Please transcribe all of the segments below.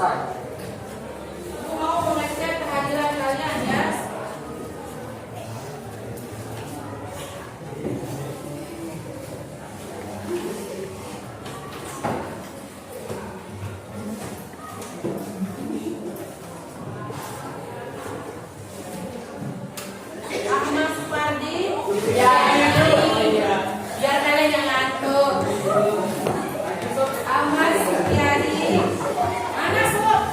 selesai. Aku mau mengecek kehadiran kalian ya. Ahmad Supardi, biar kalian yang ngantuk. Ahmad Supiadi, mana Sob?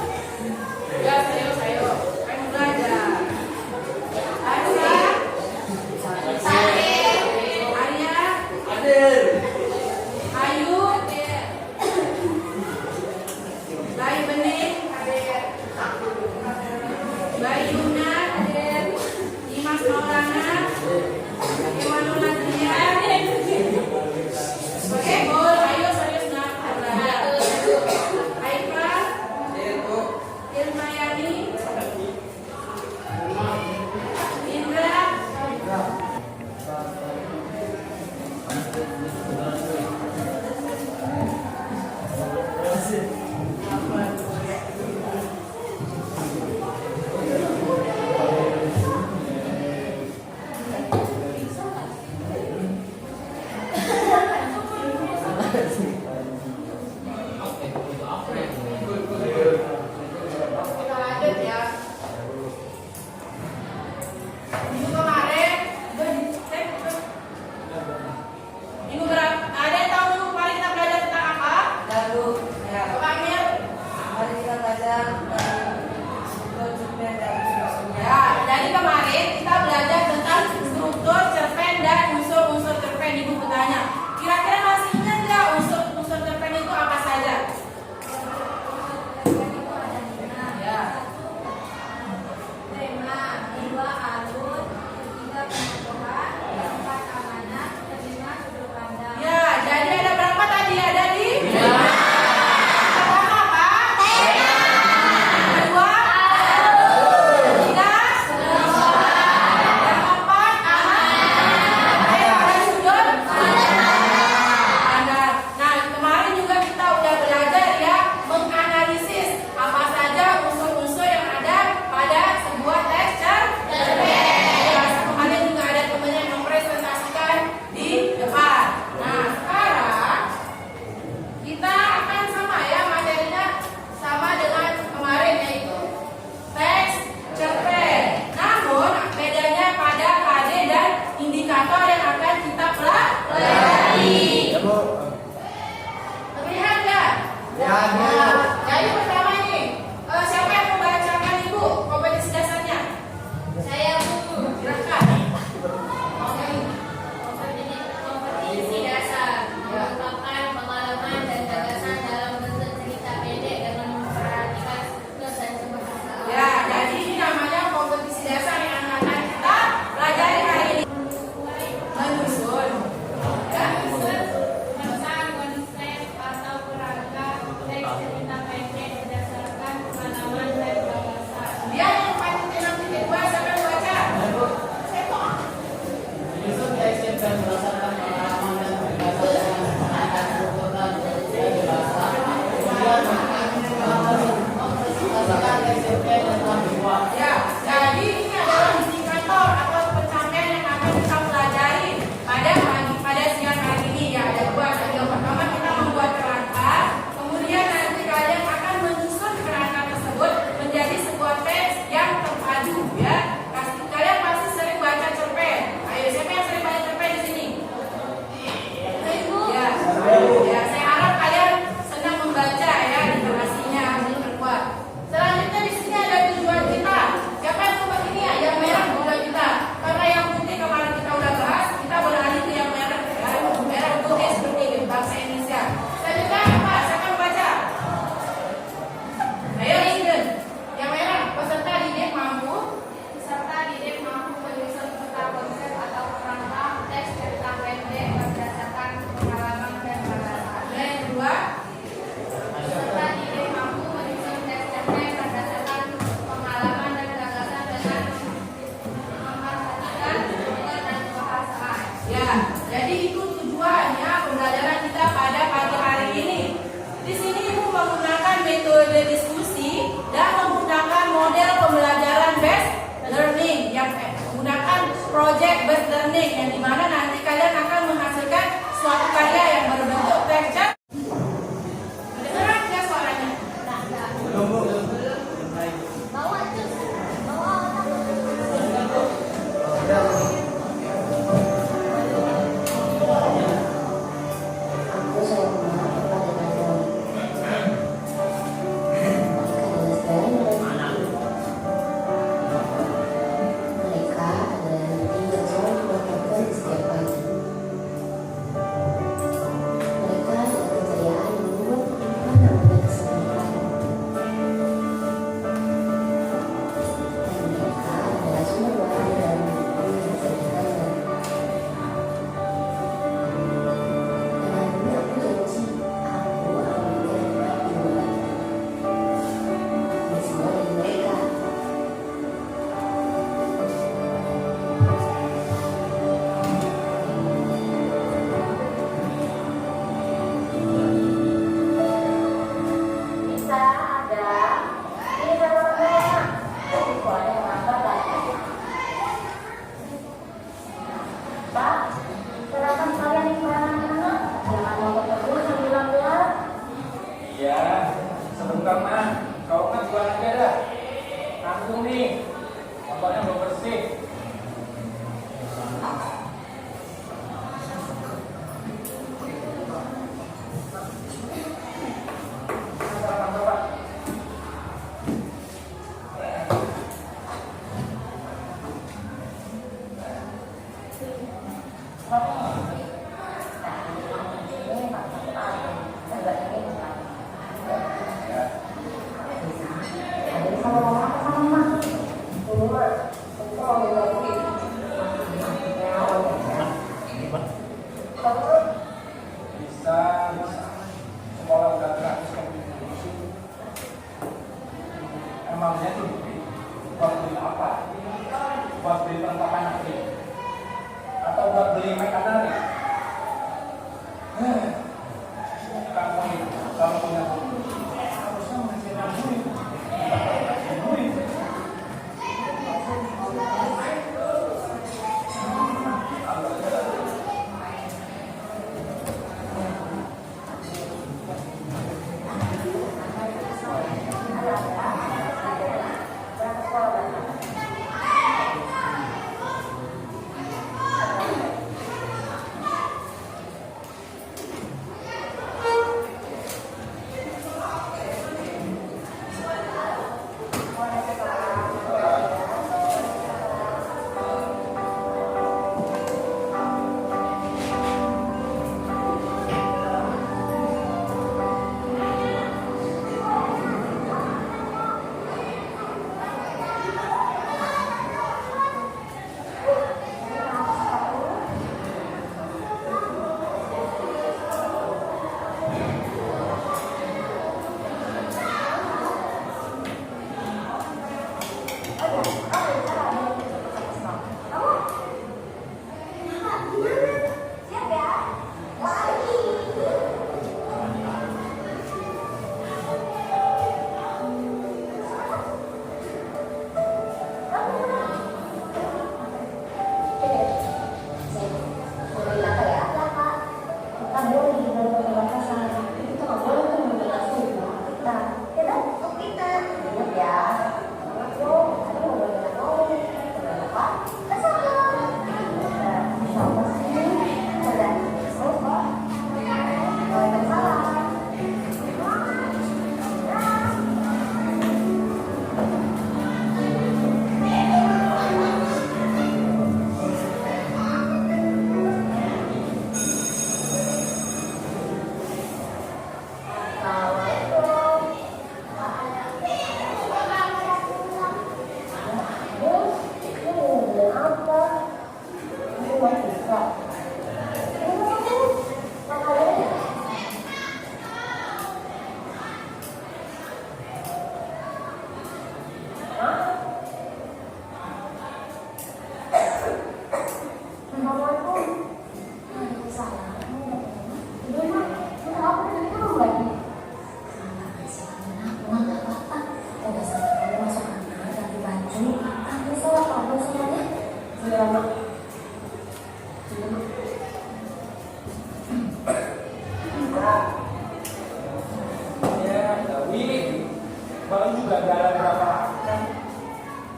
baru juga jalan berapa kan?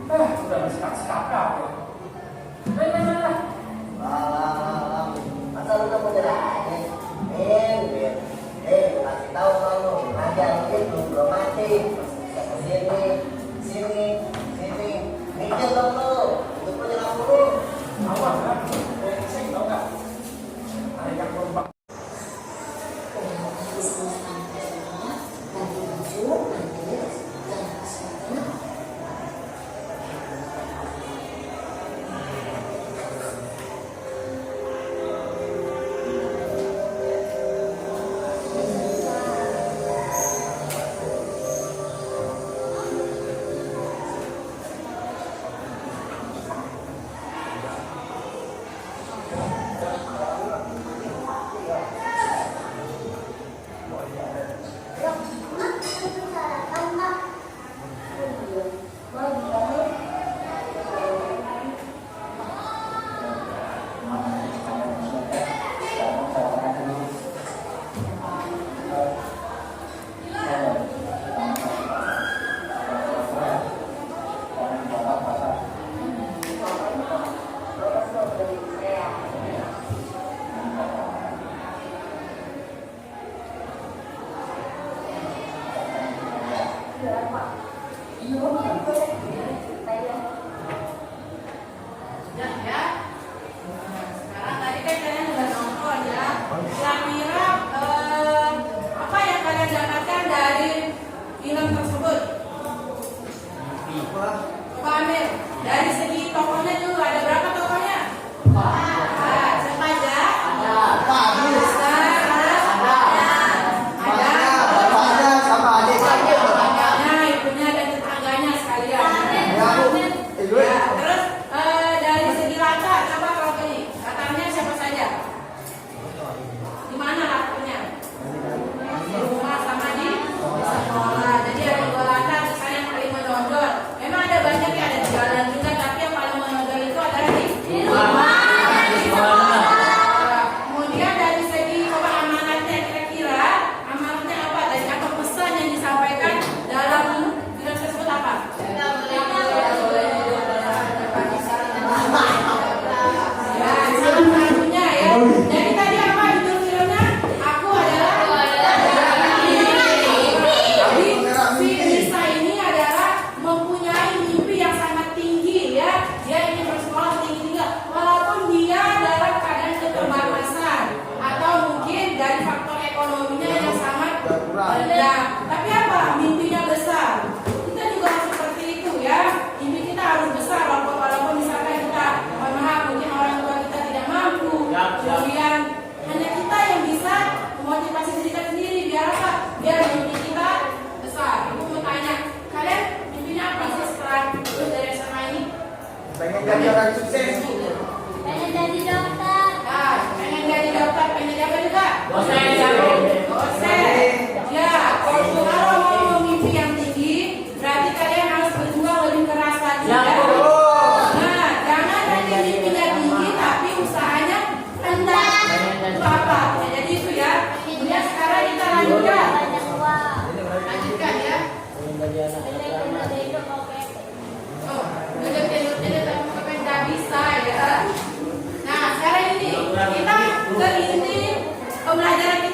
Udah bersekak-sekak ya. Nah. Masa lu udah mau jalan? Kasih tahu kamu, ajar itu belum mati. Sini. Mikir dong lu, itu punya aku. Awas kan? Saya tahu nggak? Ada yang berubah. Sekarang tadi kan kalian udah nonton ya. Kira-kira apa yang kalian dapatkan dari film tersebut? Coba ambil dari segi tokohnya dulu. Ada berapa tokohnya? Siapa aja? Bapaknya, ibunya dan tetangganya sekalian. Ya, terus dari segi latar, coba kalau ini latarnya siapa saja? Di mana latarnya? Di rumah sama di sekolah. Jadi ada dua latar, misalnya yang paling menonjol. Memang ada banyak ya, ada di jalan juga, tapi yang paling menonjol itu adalah di rumah. Kemudian dari segi coba amanatnya, kira-kira amanatnya apa? Dari apa pesan yang disampaikan dalam film tersebut apa? Ya, salah satunya ya. Jadi tadi apa judul filmnya? Aku adalah. Jadi si Nisa ini adalah mempunyai mimpi yang sangat tinggi ya. Dia ingin bersekolah tinggi-tinggi. Walaupun dia dalam keadaan keterbatasan atau mungkin dari faktor ekonominya yang sangat rendah. Tapi apa? Mimpinya besar. Kita juga harus seperti itu ya. Mimpi kita harus besar walaupun misalkan kita mohon maaf mungkin orang tua kita tidak mampu. Kemudian hanya kita yang bisa memotivasi diri kita sendiri biar apa? Biar mimpi kita besar. Ibu mau tanya, kalian mimpinya apa sih setelah lulus dari SMA ini? Pengen jadi orang sukses. Pengen jadi dokter. Pengen jadi dokter, pengen jadi apa juga? Dosen. Ya, kalau mau mimpi yang tinggi, berarti kalian harus berjuang lebih keras lagi. Ya. Nah, jangan hanya mimpinya tinggi, tapi usahanya rendah. Itu apa? Ya, jadi itu ya. Kemudian sekarang kita lanjutkan. Lanjutkan ya. Oh, udah tapi nggak bisa ya. Nah, sekarang ini kita ke inti pembelajaran kita.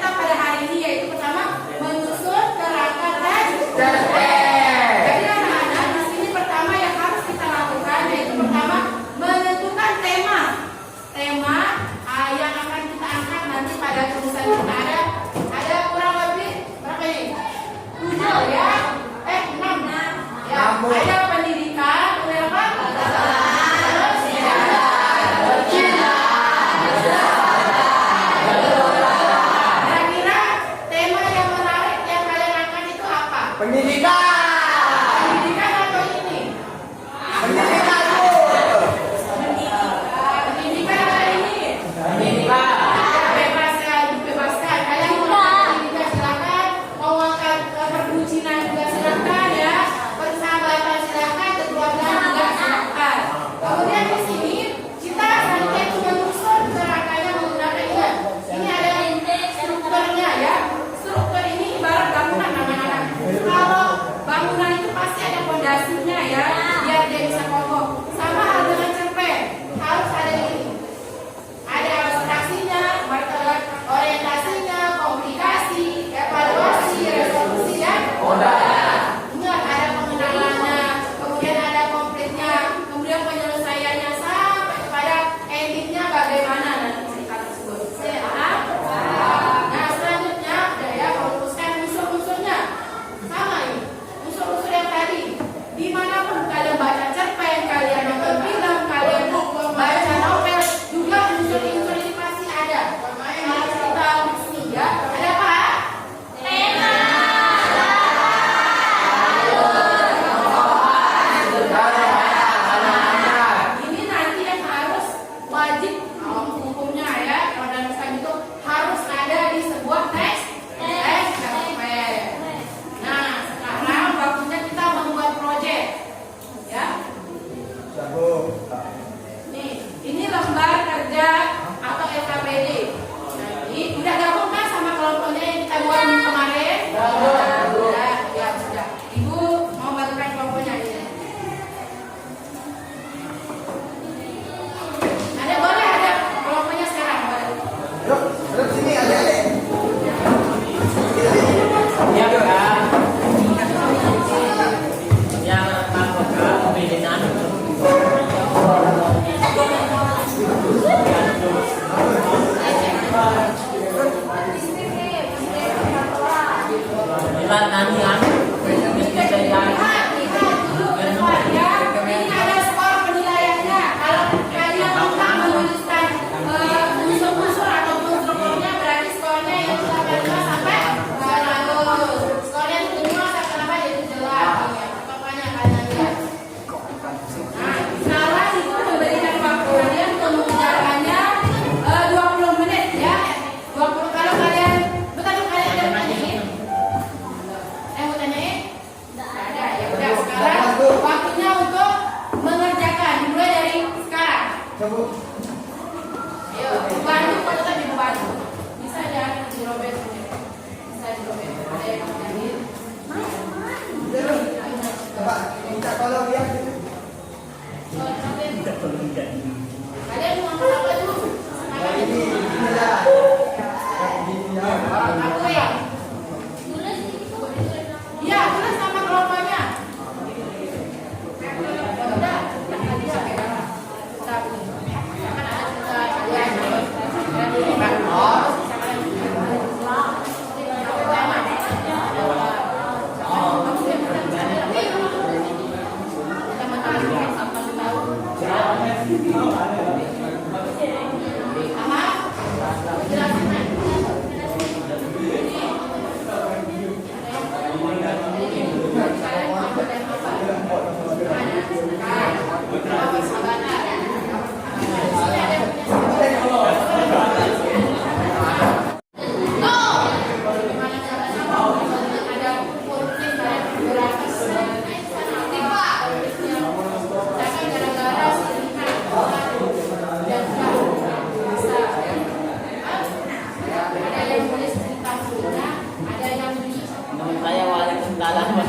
Berat nanti kan. Lihat dulu depan ya. Ini ada skor penilaiannya. Kalau kalian tetap menuliskan unsur-unsur ataupun strukturnya, berarti skornya yang 18 sampai 100. Skornya 75 sampai 8 jadi jelas. Pokoknya kalian lihat. Nah, sekarang itu memberikan waktu kalian untuk mengerjakannya 20 menit ya. 20 kalau kalian betul kalian ada pertanyaan? Mau tanyain? Nggak ada ya. Udah sekarang waktunya untuk mengerjakan. Dimulai dari sekarang. Ayo, bantu kalau tetap dibantu. Bisa jangan dirobek. Bisa dirobek. Ada yang mau tanyain? Coba minta tolong ya. Kalian mau ngomong apa dulu? Ini ya. Aku ya. Iya, tulis nama kelompoknya. Udah, Saya Waalaikumsalam. Nama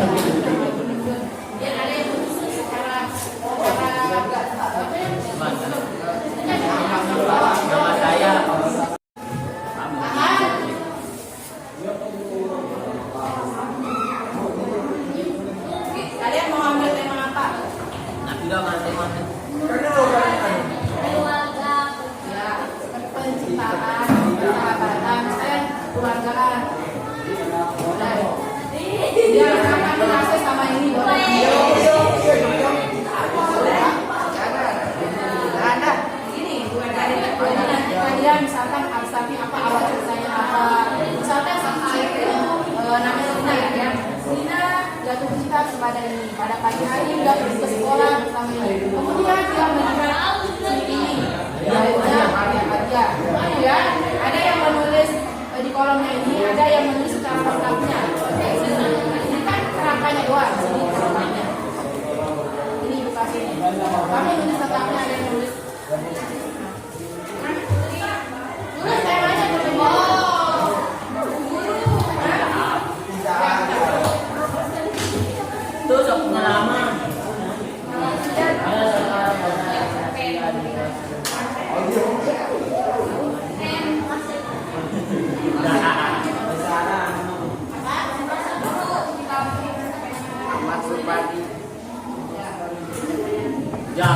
saya Kalian mau ambil tema apa? Nabila Mate-Mate. Ya, penciptaan, persahabatan, dan keluargaan. Biar akan merasa sama ini. Ada. Ini bukan dari nanti kalian misalkan Arsafi apa awal ceritanya apa. Misalkan saya itu namanya Lina ya. Lina jatuh cinta kepada ini. Pada pagi hari dia pergi ke sekolah bersama ini. Kemudian dia melihat si ini. Dia aja. Ya, ada yang menulis di kolomnya ini, ada yang menulis secara lengkapnya. Ini kan kerangkanya doang, ini kerangkanya. Ini bukan ini. Kami nulis lengkapnya, ada yang nulis. Tulis temanya bertemu. Itu sok pengalaman. Ya.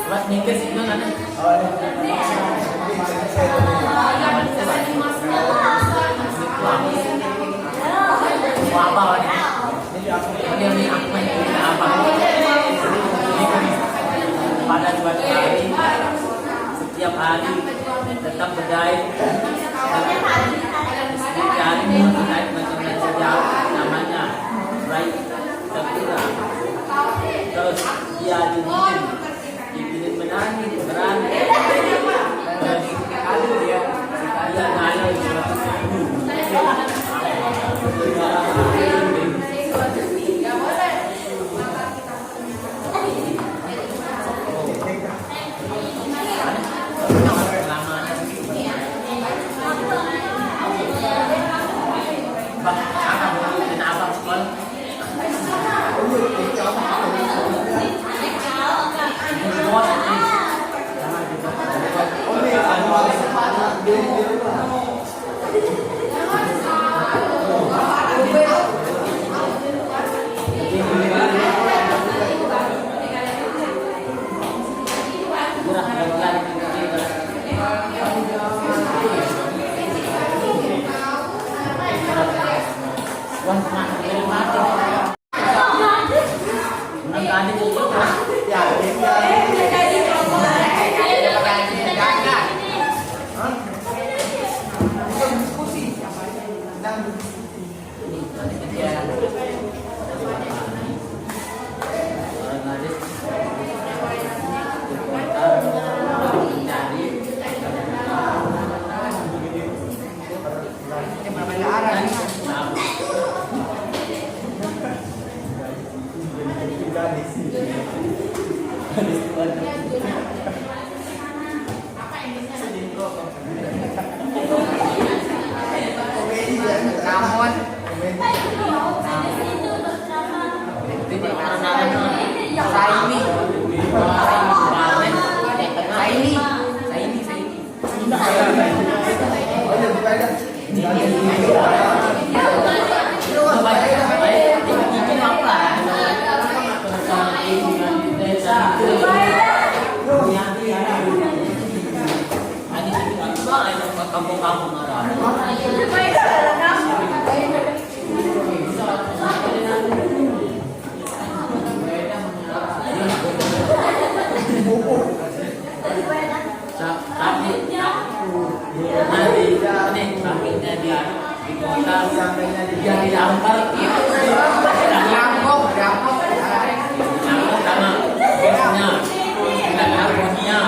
Buat nikah sih kan ada. Apa ini? Ini apa ini? Apa? Pada suatu hari, setiap hari tetap berdaya. Setiap hari berdaya macam-macam sejak namanya baik terkira. Terus dia dibikin menangis, berani. Aduh dia ngalir. Lama Namun kampung-kampung ada. Tapi nanti ini sampingnya dia di kota dia diantar Rampok sama bosnya tidak ada bosnya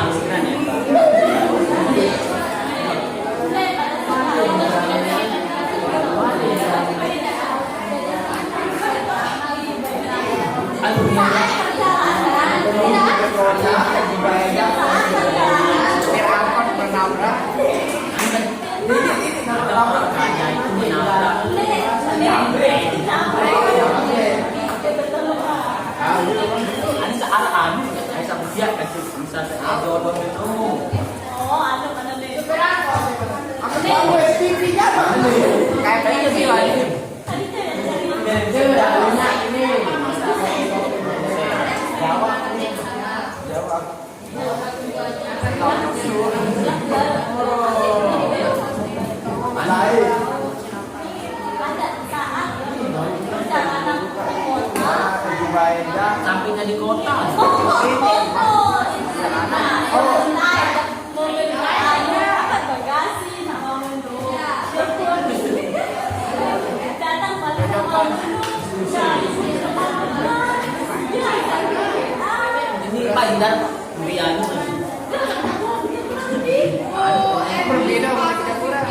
sampingnya di kota. Ini Pak Indar Rianu. berbeda sama kita kurang.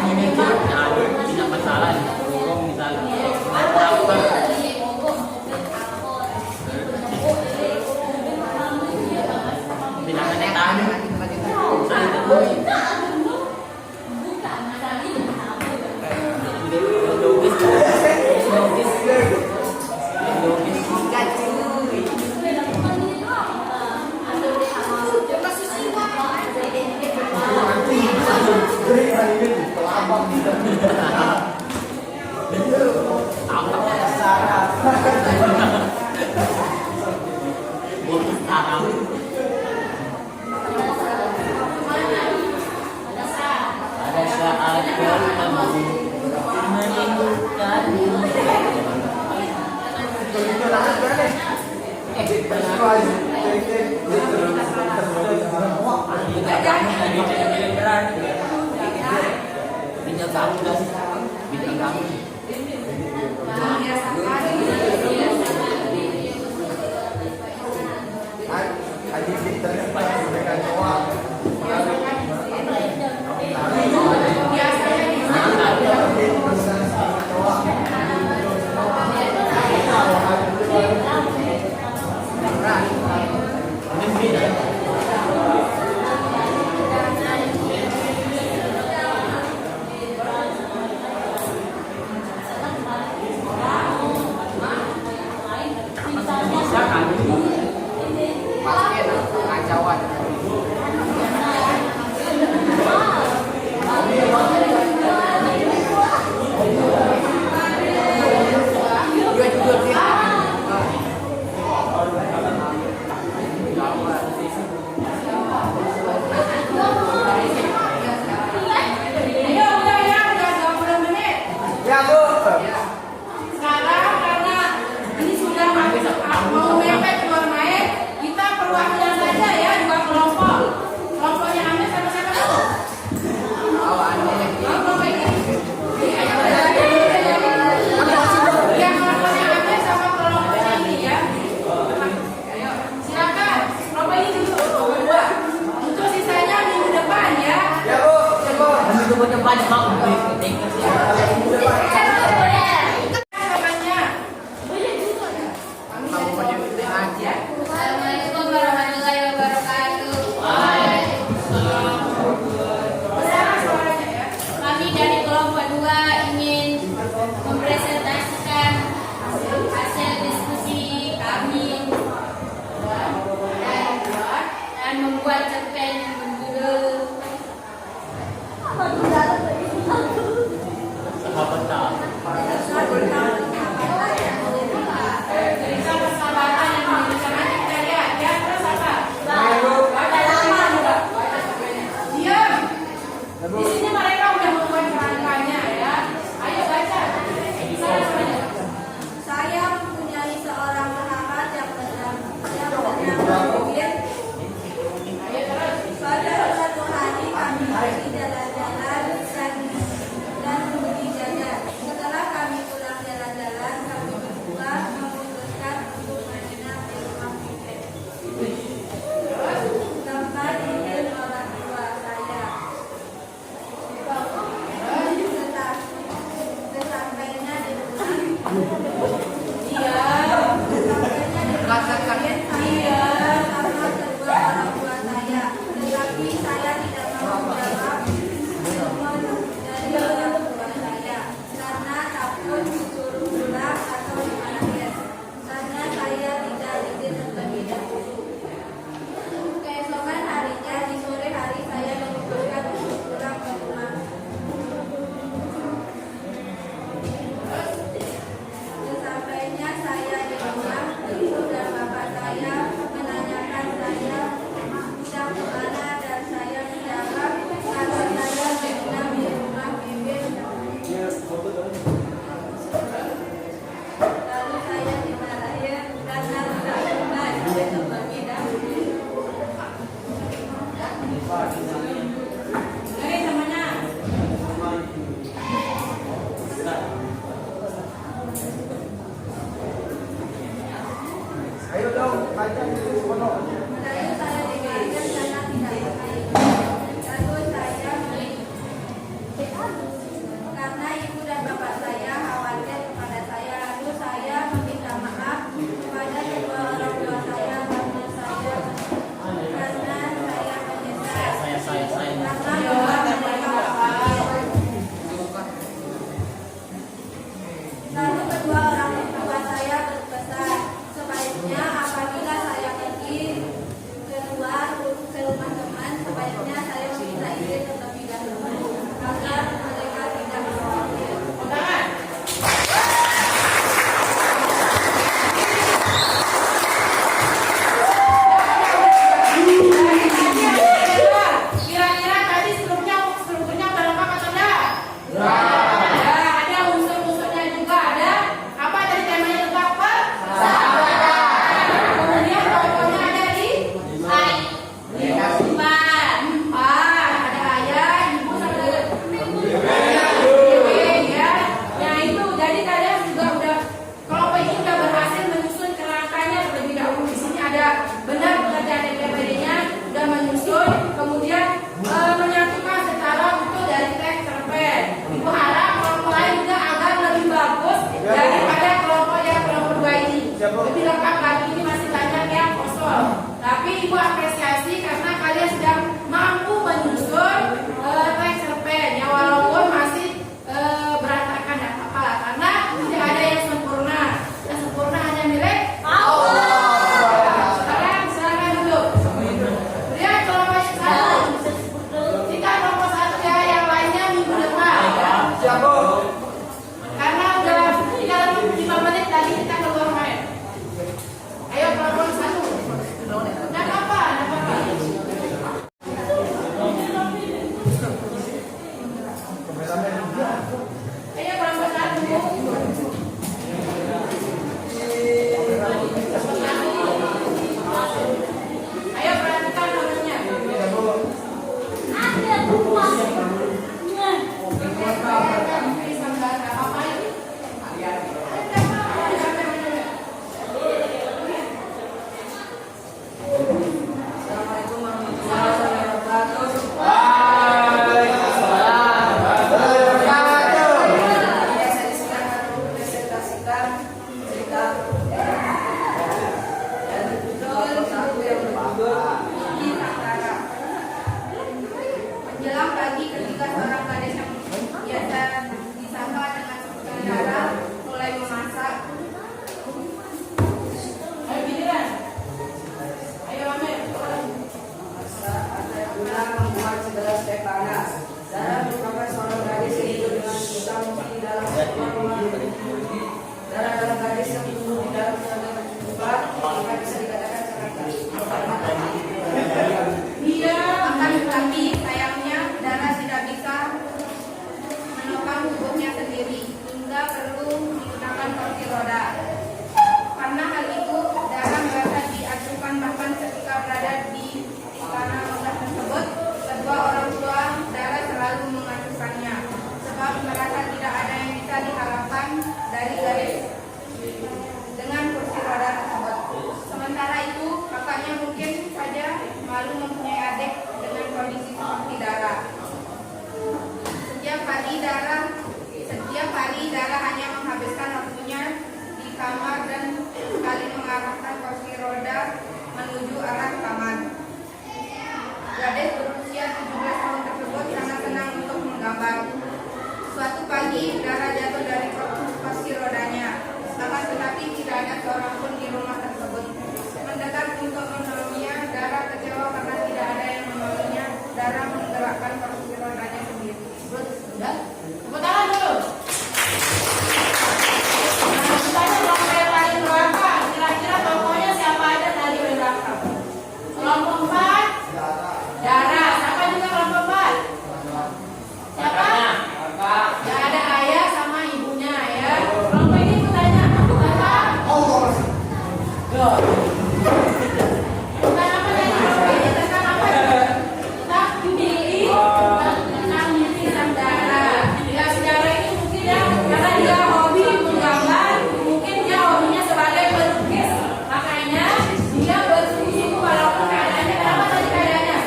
Ini tidak masalah. Misalnya berapa bilangannya tadi. Bintang kamu dah, bintang kamu. buat cerpen yang berjudul Sahabat tak. cerita persahabatan yang menjadikan nanti kita lihat ya. Terus apa? Baca lama juga. Diam. Di sini mereka udah membuat kerangkanya ya. Ayo baca. Sana semuanya. Saya mempunyai seorang sahabat yang bernama Bibir. Ayo terus. Pada suatu hari kami pergi jalan-jalan dan membeli jajan. Setelah kami pulang jalan-jalan, kami berdua memutuskan untuk menginap di rumah Bibir. Tempat izin orang tua saya. Sesampainya di rumah, saya sama kedua orang tua saya, tetapi saya tidak mau menjawab telepon dari orang tua saya karena takut disuruh pulang atau dipanggil, karena saya tidak izin terlebih dahulu. Keesokan harinya di sore hari saya memutuskan untuk pulang ke rumah. Sesampainya saya di rumah, ibu dan bapak saya menanyakan saya sedang kemana dan saya menjawab kalau saya menginap di rumah Bibir. Lalu saya dimarahin karena tidak pernah izin terlebih dahulu. Oke semuanya. Ayo dong, baca di sekolah. Lalu saya dipanggil karena tidak pakai. Lalu saya karena ibu dan bapak saya khawatir kepada saya. Lalu saya meminta maaf kepada kedua orang tua saya karena saya menyesal. Saya. Karena mereka khawatir. Lalu kedua orang tua saya berpesan, sebaiknya apabila saya pergi keluar ke rumah teman, sebaiknya saya minta izin terlebih dahulu agar mereka tidak khawatir. Tangan. Kira-kira tadi strukturnya udah lengkap atau enggak? Ya, ada unsur-unsurnya juga ada. Apa tadi temanya tentang apa? Sahabatan. Kemudian tokohnya ada di empat. Ada ayah, ibu sama ya. Yang itu jadi kalian juga udah kelompok ini udah berhasil menyusun kerangkanya terlebih dahulu. Di sini ada benar pekerjaan DPD-nya udah menyusun, kemudian menyatukan secara utuh dari teks cerpen. Ibu harap kelompok lain juga agar lebih bagus daripada kelompok yang kelompok dua ini. Lebih lengkap lagi, ini masih banyak yang kosong. Tapi ibu apresiasi karena kalian sedang mampu menyusun teks cerpen yang walaupun masih berantakan ya apa karena tidak ada yang sempurna. Yang sempurna hanya milik Allah. Silakan duduk. Kemudian kelompok satu. Jika kelompok satu ya, yang lainnya minggu depan. Siapa? Karena udah tinggal 5 menit lagi kita keluar main. Ayo kelompok satu. Nak apa? Bukan apa yang ini tentang apa? Tentang mimpi, tentang mimpi sejarah. Ya sejarah ini mungkin ya karena dia hobi menggambar, mungkin dia hobinya sebagai pelukis. Makanya dia bersungguh-sungguh walaupun keadaannya kenapa tadi keadaannya?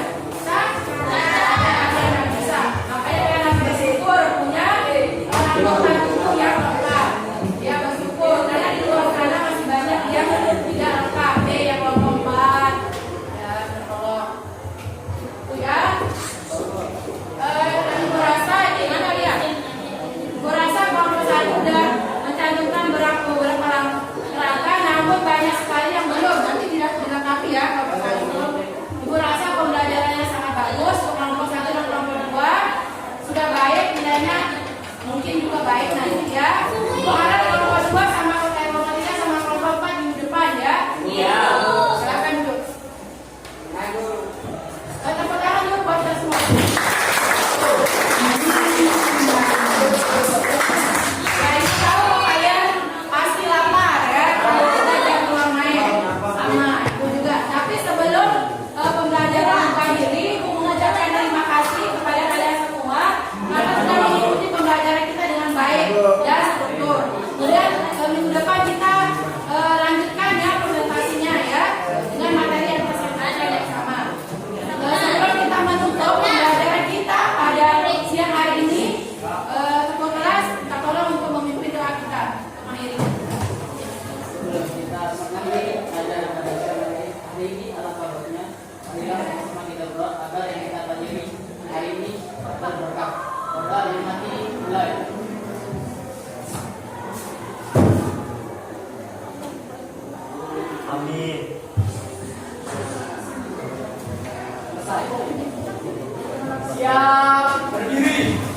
Bisa. Makanya karena bersyukur punya orang tua tubuh yang lengkap. Dia bersyukur karena di luar sana masih banyak yang tidak lengkap. Yang lompat, ya kalau itu ya. Gue rasa gimana dia? Gue rasa kalau saya udah mencantumkan beberapa rangka, namun banyak sekali yang belum. Nanti tidak dilengkapi ya kalau saya belum. Ibu rasa pembelajarannya sangat bagus. Kelompok 1 dan kelompok 2 sudah baik nilainya, mungkin juga baik nanti ya. Ibu harap kelompok 2 sama kelompok 3 sama kelompok 4 minggu depan ya. Iya. Silakan duduk. Tepuk tangan dulu buat kita semua. Saya tahu kalian pasti lapar ya. Kita jangan keluar main sama ibu juga. Tapi sebelum pembelajaran mengakhiri, ibu mengucapkan terima kasih kepada kalian semua karena sudah mengikuti pembelajaran kita dengan baik dan struktur. Kemudian minggu depan kita lanjutkan ya presentasinya ya dengan materi yang presentasi yang sama. Sebelum kita menutup pembelajaran kita pada siang hari ini, ketua kelas kita tolong untuk memimpin doa kita mengakhiri. Sebelum kita mengakhiri acara pada hari ini adalah kabarnya. Marilah sama kita berdoa agar yang kita pelajari hari ini berberkah. Berdoa yang mati mulai. Amin. Siap berdiri.